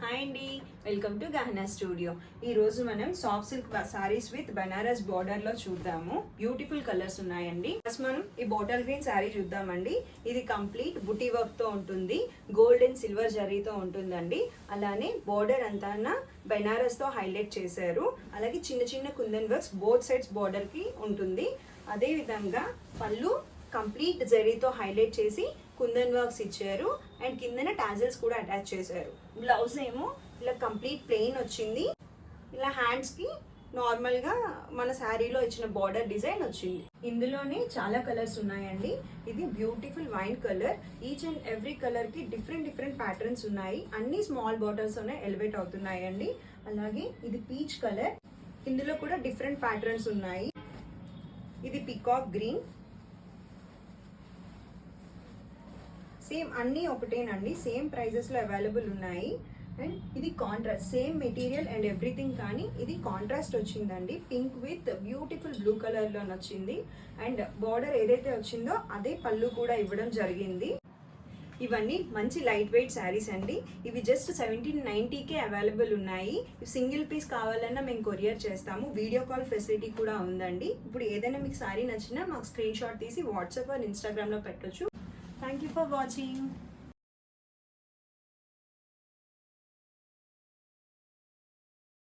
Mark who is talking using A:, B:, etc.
A: Hi అండి, welcome to గహనా studio. ఈ రోజు మనం soft silk saris with Banaras border లో చూద్దాము. బ్యూటిఫుల్ కలర్స్ ఉన్నాయండి. ఫస్ట్ మనం ఈ బాటిల్ గ్రీన్ సారీ చూద్దామండి. ఇది కంప్లీట్ బుటీ వర్క్ తో ఉంటుంది, గోల్డ్ అండ్ సిల్వర్ జరీతో ఉంటుందండి. అలానే బార్డర్ అంతా బనారస్ తో హైలైట్ చేశారు. అలాగే చిన్న చిన్న kundan works both sides border కి ఉంటుంది. అదే విధంగా పళ్ళు కంప్లీట్ జరీతో హైలైట్ చేసి కుందన్ వర్క్స్ ఇచ్చారు అండ్ కిందన టాజల్స్ కూడా అటాచ్ చేశారు. బ్లౌజ్ ఏమో ఇలా కంప్లీట్ ప్లెయిన్ వచ్చింది. ఇలా హ్యాండ్స్ కి నార్మల్ గా మన శారీలో ఇచ్చిన బార్డర్ డిజైన్ వచ్చింది. ఇందులోనే చాలా కలర్స్ ఉన్నాయండి. ఇది beautiful wine colour. Each and every colour కి డిఫరెంట్ ప్యాటర్న్స్ ఉన్నాయి. అన్ని స్మాల్ బార్డర్స్ ఎలివేట్ అవుతున్నాయండి. అలాగే ఇది పీచ్ కలర్. ఇందులో కూడా డిఫరెంట్ ప్యాటర్న్స్ ఉన్నాయి. ఇది పికాక్ గ్రీన్. సేమ్ అన్నీ ఒకటేనండి, సేమ్ ప్రైజెస్ లో అవైలబుల్ ఉన్నాయి. అండ్ ఇది contrast, same material and everything, కానీ ఇది కాంట్రాస్ట్ వచ్చిందండి. Pink with beautiful blue colour లో వచ్చింది. అండ్ బార్డర్ ఏదైతే వచ్చిందో అదే పళ్ళు కూడా ఇవ్వడం జరిగింది. ఇవన్నీ మంచి లైట్ వెయిట్ శారీస్ అండి. ఇవి జస్ట్ 1790కే అవైలబుల్ ఉన్నాయి. సింగిల్ పీస్ కావాలన్నా మేము కొరియర్ చేస్తాము. వీడియో కాల్ ఫెసిలిటీ కూడా ఉందండి. ఇప్పుడు ఏదైనా మీకు శారీ నచ్చినా మాకు స్క్రీన్ షాట్ తీసి వాట్సాప్ అండ్ ఇన్స్టాగ్రామ్ లో పెట్టొచ్చు. Thank you for watching.